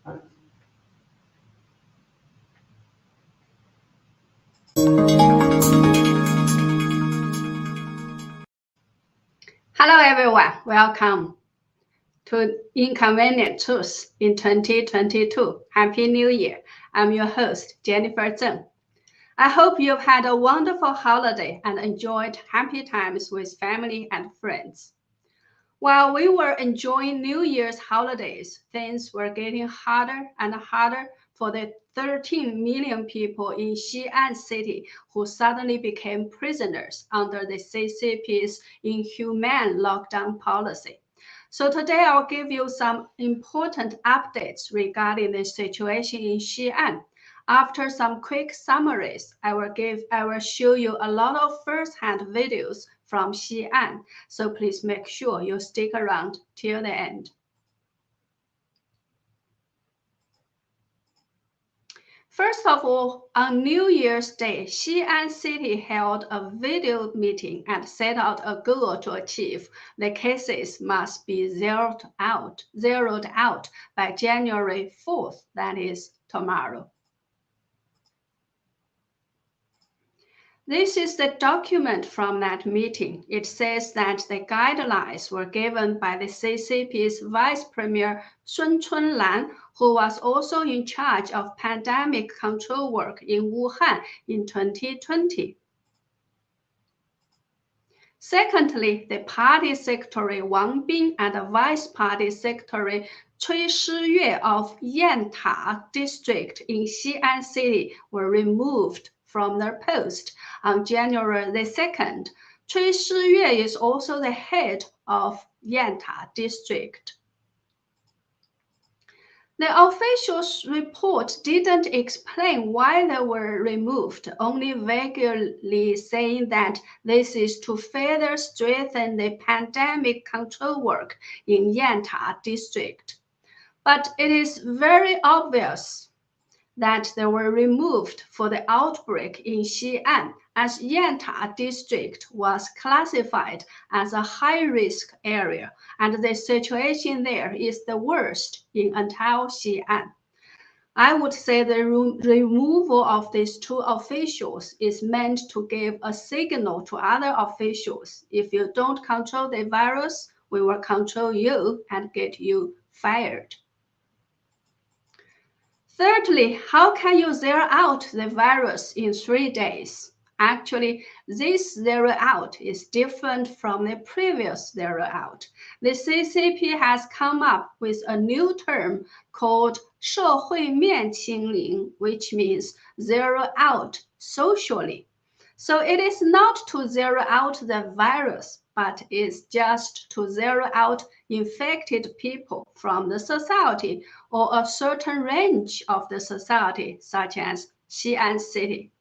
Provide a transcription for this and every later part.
Hello everyone, welcome to Inconvenient Truth in 2022. Happy New Year. I'm your host, Jennifer Zeng. I hope you've had a wonderful holiday and enjoyed happy times with family and friends. While we were enjoying New Year's holidays, things were getting harder and harder for the 13 million people in Xi'an City who suddenly became prisoners under the CCP's Inhumane lockdown policy. So today I'll give you some important updates regarding the situation in Xi'an. After some quick summaries, I will show you a lot of first-hand videos from Xi'an, so please make sure you stick around till the end. First of all, on New Year's Day, Xi'an City held a video meeting and set out a goal to achieve the cases must be zeroed out by January 4th, that is tomorrow. This is the document from that meeting. It says that the guidelines were given by the CCP's Vice Premier Sun Chunlan, who was also in charge of pandemic control work in Wuhan in 2020. Secondly, the Party Secretary Wang Bin and the Vice Party Secretary Cui Shiyue of Yanta District in Xi'an City were removed from their post on January the 2nd. Cui Shiyue is also the head of Yanta District. The officials' report didn't explain why they were removed, only vaguely saying that this is to further strengthen the pandemic control work in Yanta District. But it is very obvious that they were removed for the outbreak in Xi'an, as Yanta District was classified as a high-risk area, and the situation there is the worst in entire Xi'an. I would say the removal of these two officials is meant to give a signal to other officials. If you don't control the virus, we will control you and get you fired. Thirdly, how can you zero out the virus in 3 days? Actually, this zero out is different from the previous zero out. The CCP has come up with a new term called 社会面清零, which means zero out socially. So it is not to zero out the virus, but it's just to zero out infected people from the society or a certain range of the society, such as Xi'an City.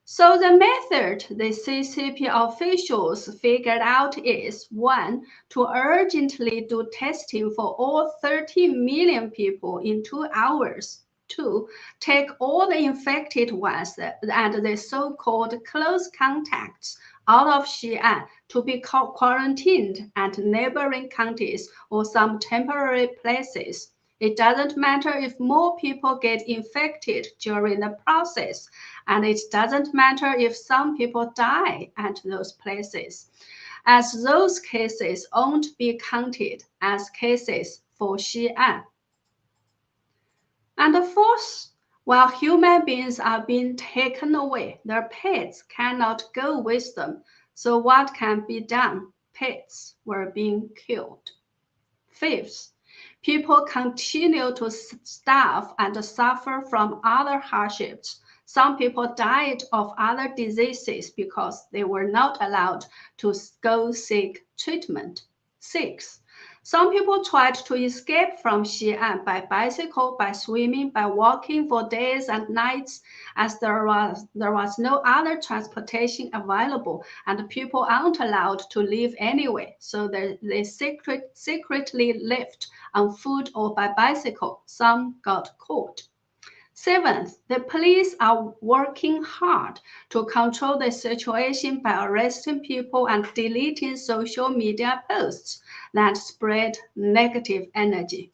So the method the CCP officials figured out is 1. To urgently do testing for all 13 million people in 2 hours. 2. Take all the infected ones and the so-called close contacts out of Xi'an to be quarantined at neighboring counties or some temporary places. It doesn't matter if more people get infected during the process, and it doesn't matter if some people die at those places, as those cases won't be counted as cases for Xi'an. And fourth, while human beings are being taken away, their pets cannot go with them. So what can be done? Pets were being killed. Fifth, people continue to starve and suffer from other hardships. Some people died of other diseases because they were not allowed to go seek treatment. Sixth, some people tried to escape from Xi'an by bicycle, by swimming, by walking for days and nights, as there was no other transportation available, and people aren't allowed to leave anyway, so they secretly left on foot or by bicycle. Some got caught. Seventh, the police are working hard to control the situation by arresting people and deleting social media posts that spread negative energy.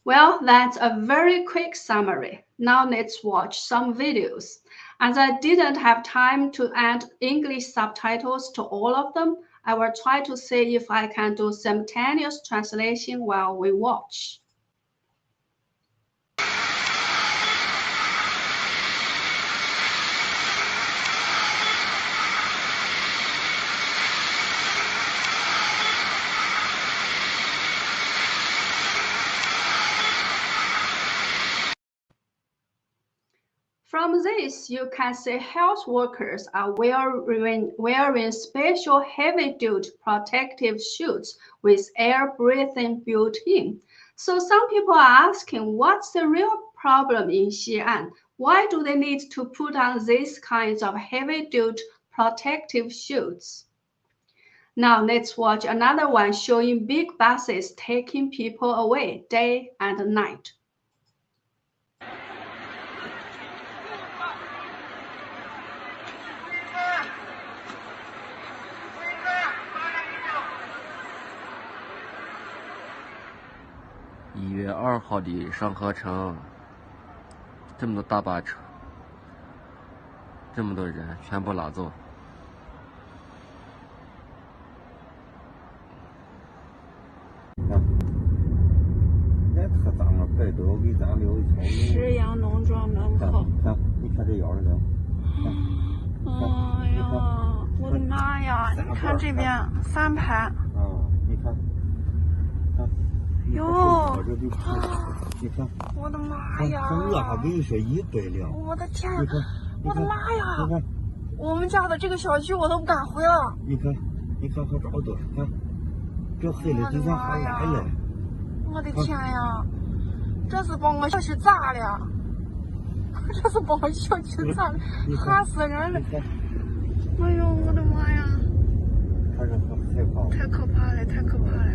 Well, that's a very quick summary. Now let's watch some videos. As I didn't have time to add English subtitles to all of them, I will try to see if I can do simultaneous translation while we watch. From this, you can see health workers are wearing special heavy-duty protective suits with air breathing built in. So some people are asking, what's the real problem in Xi'an? Why do they need to put on these kinds of heavy-duty protective suits? Now let's watch another one showing big buses taking people away day and night.1月2号的上河城，这么多大巴车，这么多人，全部拉走。那可脏了，白都给咱留一条路。Xi'an农庄门口。看，你看这腰上。哎呀，我的妈呀！你看这边3排。啊，你看。哟，你看，我的妈呀！我还跟你说100辆。我的天，我的妈呀！你看，我们家的这个小区我都不敢回了。你看还这么多，看，这黑的就像还来了。我的天呀！这是把我小区炸了！这是把我小区炸了，吓死人了！哎呦，我的妈呀！太可怕了，太可怕了！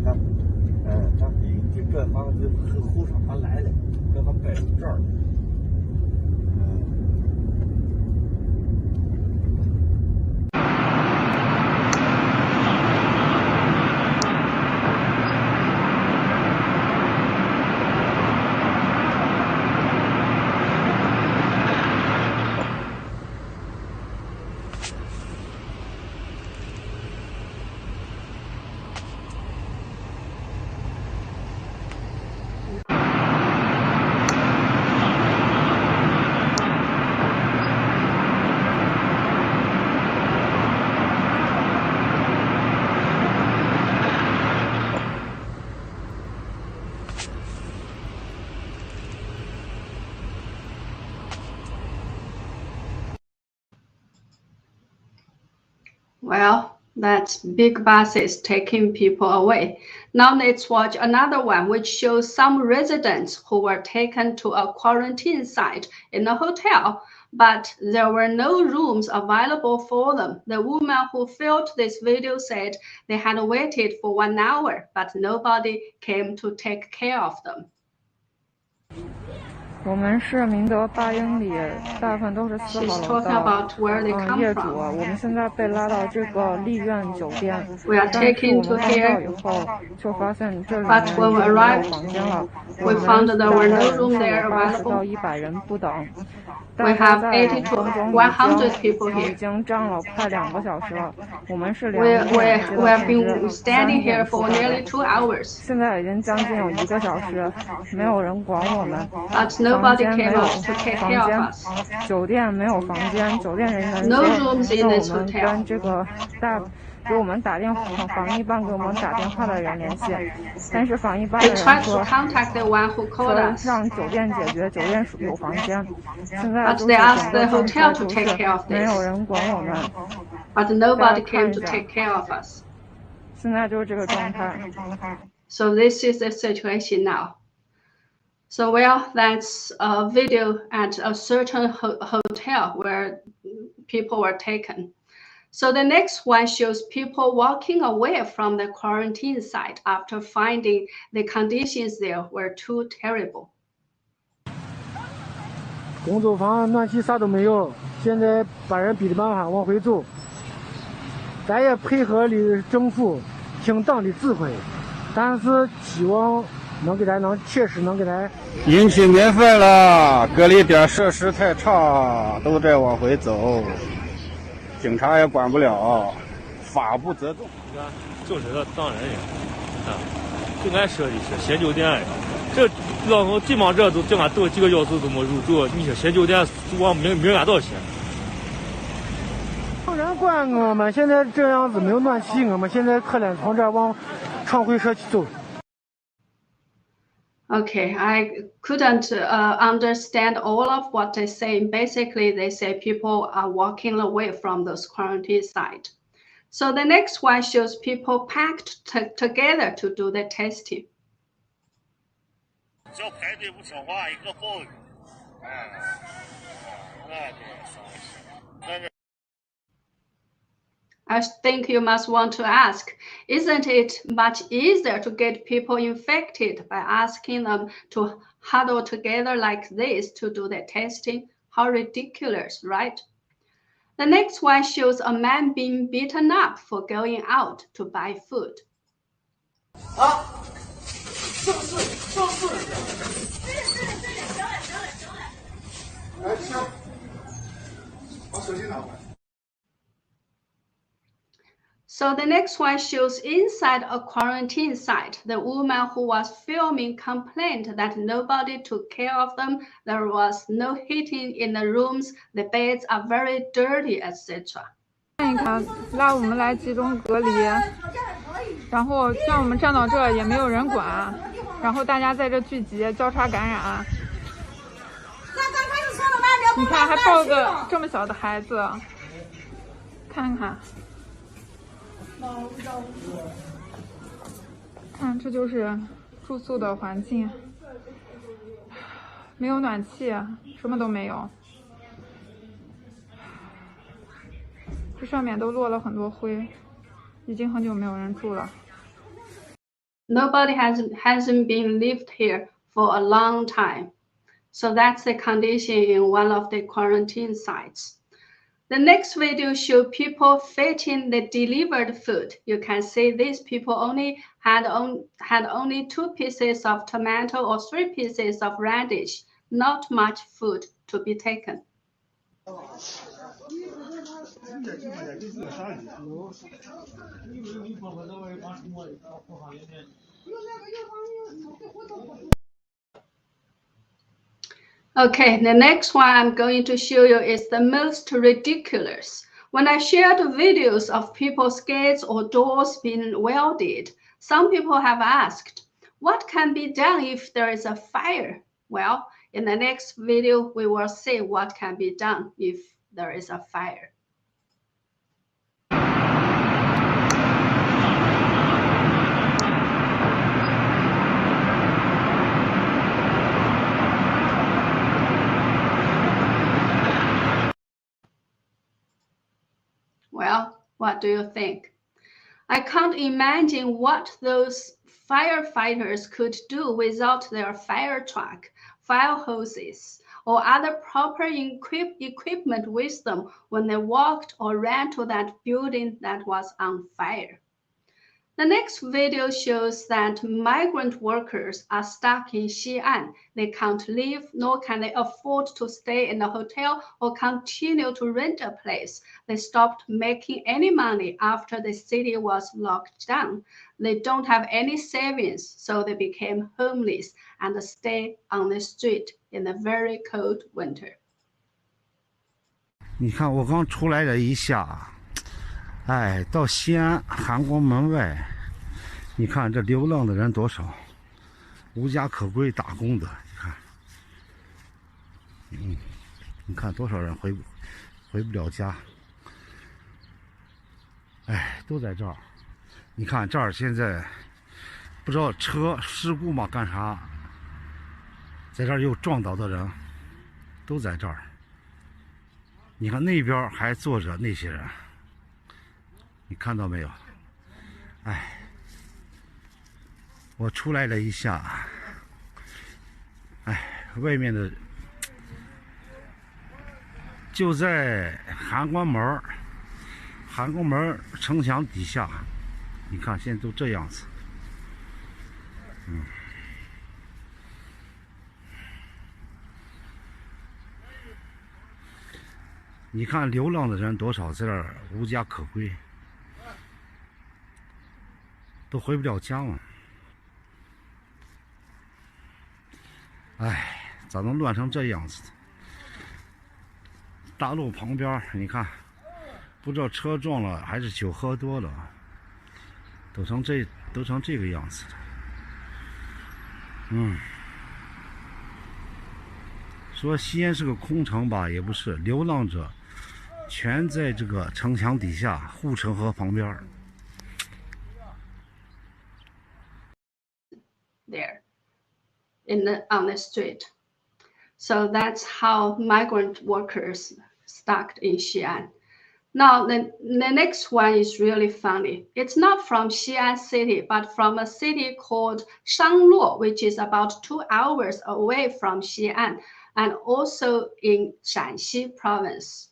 看。这房子后上还来了，这还摆这儿。Well, that's big buses taking people away. Now let's watch another one which shows some residents who were taken to a quarantine site in a hotel, but there were no rooms available for them. The woman who filmed this video said they had waited for 1 hour, but nobody came to take care of them. 我们是明德8英里，大部分都是4号楼的业主。我们现在被拉到这个丽苑酒店，但是我们刚到以后就发现这里面已经没有房间了。我们大概80到100人不等。大概在2分钟已经站了快2个小时了。我们是2点接到通知，3点出来的。现在已经将近有1个小时，没有人管我们。房间没有房间，酒店没有房间，酒店人员说让我们跟这个给我们打电话，防疫办给我们打电话的人联系，但是防疫办的人说让酒店解决，酒店有房间。现在就是整个状态就是没有人管我们，大家看一下，现在就是这个状态。So this is the situation now. So, well, that's a video at a certain hotel where people were taken. So the next one shows people walking away from the quarantine site after finding the conditions there were too terrible. 工作房、暖气啥都没有，现在把人逼得没办法往回走。咱也配合的政府听党的指挥，但是希望切实能给他。营区免费了，隔离点设施太差，都在往回走，警察也管不了，法不责众。你看，就是这当人呀，啊，就俺说的是新酒店呀，这老从地方这都这俺等几个小时都没入住，你说新酒店往明俺多少钱？当然管我们，现在这样子没有暖气，我们现在可怜从这儿往常规社区走。Okay, I couldn't understand all of what they say. Basically, they say people are walking away from those quarantine sites. So the next one shows people packed together to do the testing. 只要排队不说话，一个报应。那就伤心。 I think you must want to ask, isn't it much easier to get people infected by asking them to huddle together like this to do the testing? How ridiculous, right? The next one shows a man being beaten up for going out to buy food. 啊，正式。哎，行，把手机拿过来。 So the next one shows inside a quarantine site, the woman who was filming complained that nobody took care of them, there was no heating in the rooms, the beds are very dirty, etc. 看一看，拉我们来集中隔离，然后让我们站到这也没有人管，然后大家在这聚集，交叉感染。你看，还抱个这么小的孩子，看看。 看，这就是住宿的环境，没有暖气，什么都没有。这上面都落了很多灰，已经很久没有人住了。Nobody hasn't been lived here for a long time, so that's the condition in one of the quarantine sites. The next video shows people fetching the delivered food. You can see these people had only 2 pieces of tomato or 3 pieces of radish, not much food to be taken. Okay, the next one I'm going to show you is the most ridiculous. When I shared videos of people's gates or doors being welded, some people have asked, what can be done if there is a fire? Well, in the next video, we will see what can be done if there is a fire. Well, what do you think? I can't imagine what those firefighters could do without their fire truck, fire hoses, or other proper equipment with them when they walked or ran to that building that was on fire. The next video shows that migrant workers are stuck in Xi'an. They can't leave, nor can they afford to stay in a hotel or continue to rent a place. They stopped making any money after the city was locked down. They don't have any savings, so they became homeless and stay on the street in the very cold winter. 你看，我刚出来了一下，哎，到西安韩国门外，你看这流浪的人多少，无家可归打工的，你看，你看多少人回不了家，哎，都在这儿。你看这儿现在不知道车事故嘛干啥，在这儿又撞倒的人，都在这儿。你看那边还坐着那些人。 你看到没有？哎，我出来了一下，哎，外面的就在函馆门城墙底下，你看现在都这样子，你看流浪的人多少在这儿无家可归，都回不了家了。哎，咋能乱成这样子？大路旁边，你看，不知道车撞了还是酒喝多了，都成这个样子了。说西安是个空城吧，也不是，流浪者全在这个城墙底下护城河旁边。There, on the street, so that's how migrant workers stuck in Xi'an. Now the next one is really funny. It's not from Xi'an City, but from a city called Shangluo, which is about 2 hours away from Xi'an, and also in Shanxi province.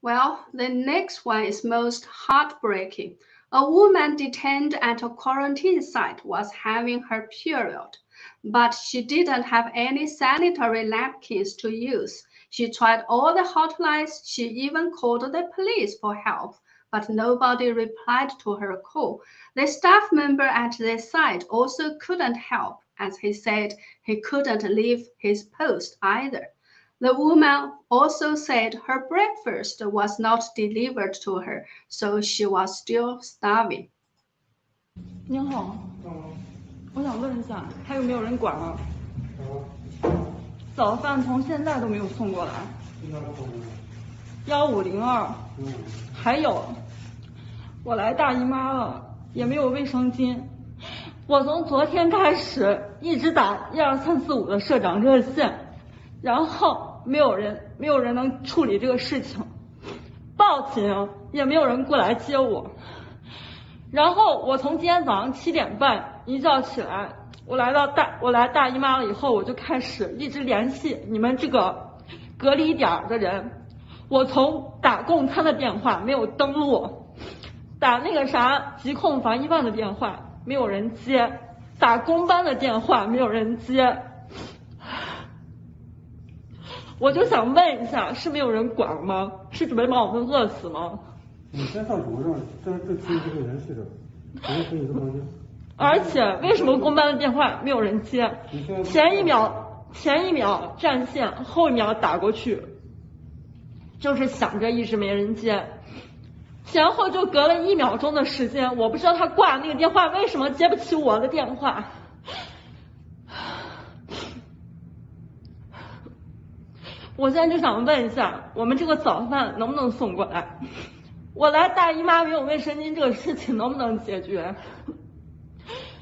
Well, the next one is most heartbreaking. A woman detained at a quarantine site was having her period, but she didn't have any sanitary napkins to use. She tried all the hotlines. She even called the police for help, but nobody replied to her call. The staff member at the site also couldn't help, as he said he couldn't leave his post either. The woman also said her breakfast was not delivered to her, so she was still starving. 您好，我想问一下，还有没有人管啊？早饭从现在都没有送过来。1502，还有，我来大姨妈了，也没有卫生巾。我从昨天开始一直打12345的社长热线，然后。没有人能处理这个事情，报警也没有人过来接我。然后我从今天早上7点半一觉起来，我来大姨妈了以后，我就开始一直联系你们这个隔离点的人。我从打供餐的电话没有登录，打那个啥疾控防疫办的电话没有人接，打公班的电话没有人接。我就想问一下，是没有人管吗？是准备把我们饿死吗？你先上主任，这区这个人是的，人可以这么讲。而且为什么公班的电话没有人接？前一秒占线，后一秒打过去，就是想着一直没人接，前后就隔了1秒钟的时间，我不知道他挂那个电话为什么接不起我的电话。我现在就想问一下，我们这个早饭能不能送过来？我来大姨妈没有卫生巾这个事情能不能解决？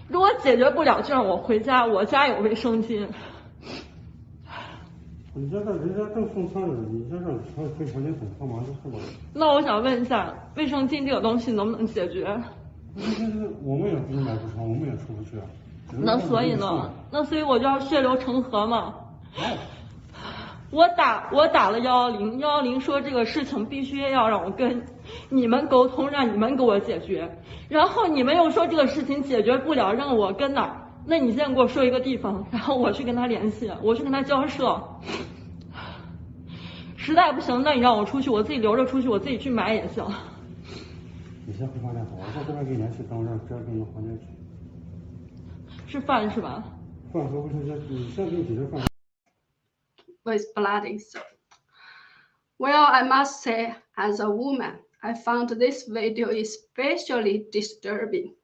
如果解决不了，就让我回家，我家有卫生巾。人家正送餐呢，你先让回房间等，帮忙就是吧。那我想问一下，卫生巾这个东西能不能解决？我们也不是买不成，我们也出不去啊。那所以呢？那所以我就要血流成河嘛。我打了110说这个事情必须要让我跟你们沟通，让你们给我解决。然后你们又说这个事情解决不了，让我跟哪儿？那你现在给我说一个地方，然后我去跟他联系，我去跟他交涉。实在不行，那你让我出去，我自己留着出去，我自己去买也行。你先回房间好，我在这边给你联系，等我这给你房间去。是饭是吧？饭和卫生间，你先给你解决饭。With bloody soap. Well, I must say, as a woman, I found this video especially disturbing.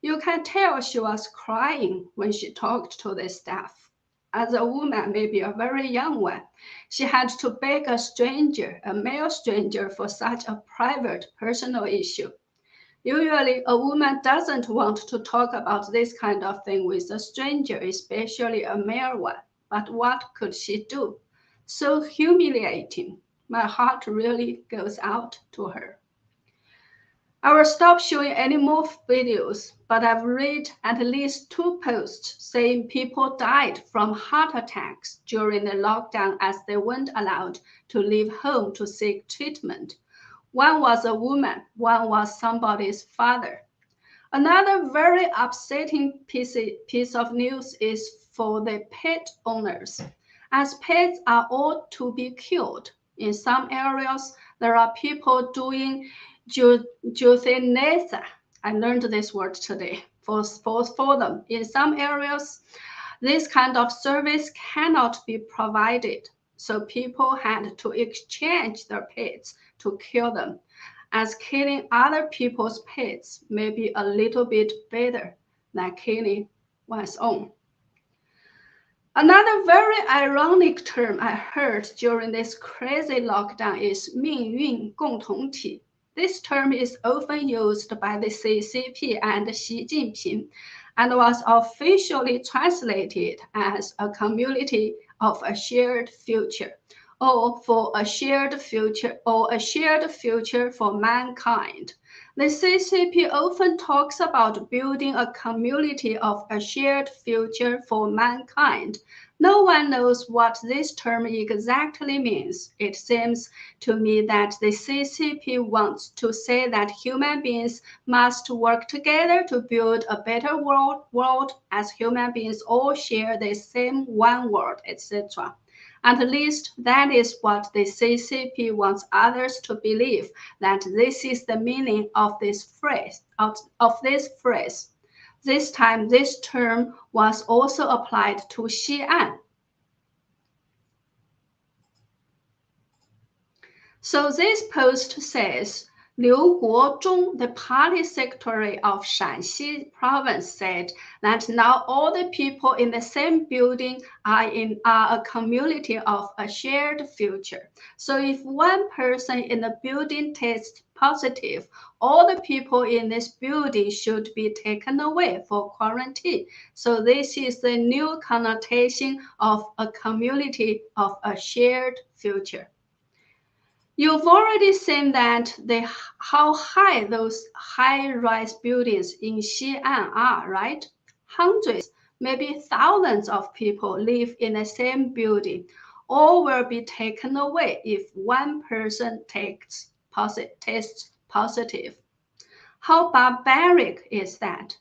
You can tell she was crying when she talked to the staff. As a woman, maybe a very young one, she had to beg a stranger, a male stranger, for such a private, personal issue. Usually, a woman doesn't want to talk about this kind of thing with a stranger, especially a male one. But what could she do? So humiliating. My heart really goes out to her. I will stop showing any more videos, but I've read at least 2 posts saying people died from heart attacks during the lockdown as they weren't allowed to leave home to seek treatment. One was a woman, one was somebody's father. Another very upsetting piece of news is for the pet owners, as pets are ought to be killed. In some areas, there are people doing euthanasia. I learned this word today for them. In some areas, this kind of service cannot be provided, so people had to exchange their pets to kill them, as killing other people's pets may be a little bit better than killing one's own. Another very ironic term I heard during this crazy lockdown is 命运共同体. This term is often used by the CCP and Xi Jinping and was officially translated as a community of a shared future, or for a shared future, or a shared future for mankind. The CCP often talks about building a community of a shared future for mankind. No one knows what this term exactly means. It seems to me that the CCP wants to say that human beings must work together to build a better world as human beings all share the same one world, etc. At least that is what the CCP wants others to believe, that this is the meaning of this phrase. This time, this term was also applied to Xi'an. So this post says, Liu Guozhong, the party secretary of Shanxi province, said that now all the people in the same building are a community of a shared future. So if one person in the building tests positive, all the people in this building should be taken away for quarantine. So this is the new connotation of a community of a shared future. You've already seen that how high those high-rise buildings in Xi'an are, right? Hundreds, maybe thousands of people live in the same building. All will be taken away if one person tests positive. How barbaric is that?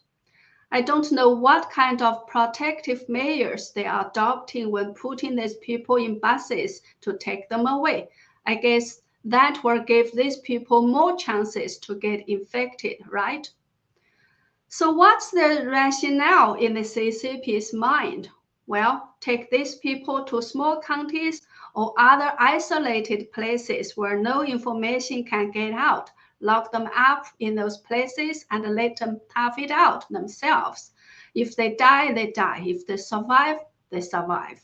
I don't know what kind of protective measures they are adopting when putting these people in buses to take them away. I guess that will give these people more chances to get infected, right? So what's the rationale in the CCP's mind? Well, take these people to small counties or other isolated places where no information can get out, lock them up in those places and let them tough it out themselves. If they die, they die. If they survive, they survive.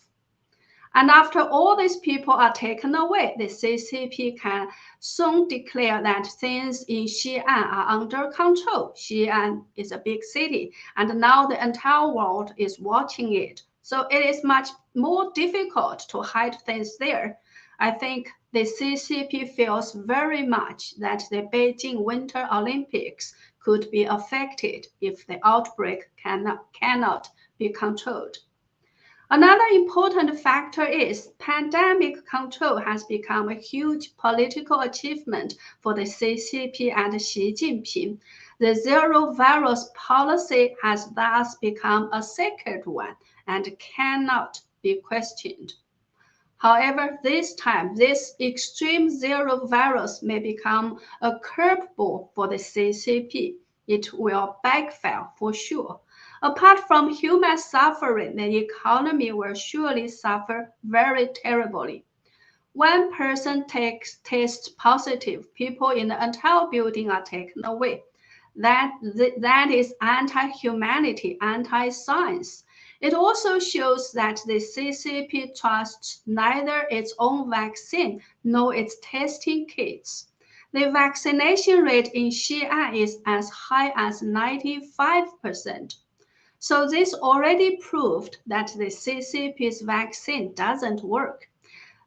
And after all these people are taken away, the CCP can soon declare that things in Xi'an are under control. Xi'an is a big city, and now the entire world is watching it. So it is much more difficult to hide things there. I think the CCP feels very much that the Beijing Winter Olympics could be affected if the outbreak cannot be controlled. Another important factor is pandemic control has become a huge political achievement for the CCP and Xi Jinping. The zero virus policy has thus become a sacred one and cannot be questioned. However, this time, this extreme zero virus may become a curveball for the CCP. It will backfire for sure. Apart from human suffering, the economy will surely suffer very terribly. One person tests positive, people in the entire building are taken away. That is anti-humanity, anti-science. It also shows that the CCP trusts neither its own vaccine nor its testing kits. The vaccination rate in Xi'an is as high as 95%. So this already proved that the CCP's vaccine doesn't work.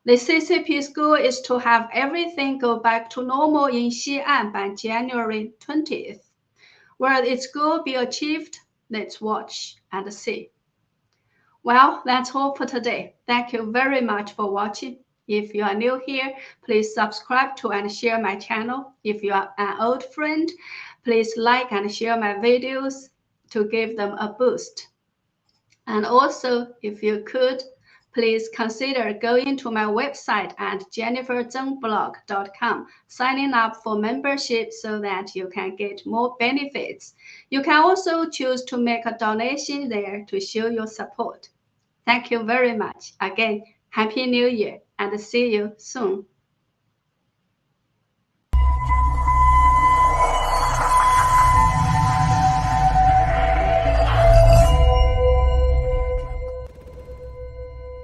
The CCP's goal is to have everything go back to normal in Xi'an by January 20th. Will its goal be achieved? Let's watch and see. Well, that's all for today. Thank you very much for watching. If you are new here, please subscribe to and share my channel. If you are an old friend, please like and share my videos to give them a boost. And also, if you could, please consider going to my website at jenniferzengblog.com, signing up for membership so that you can get more benefits. You can also choose to make a donation there to show your support. Thank you very much. Again, Happy New Year and see you soon.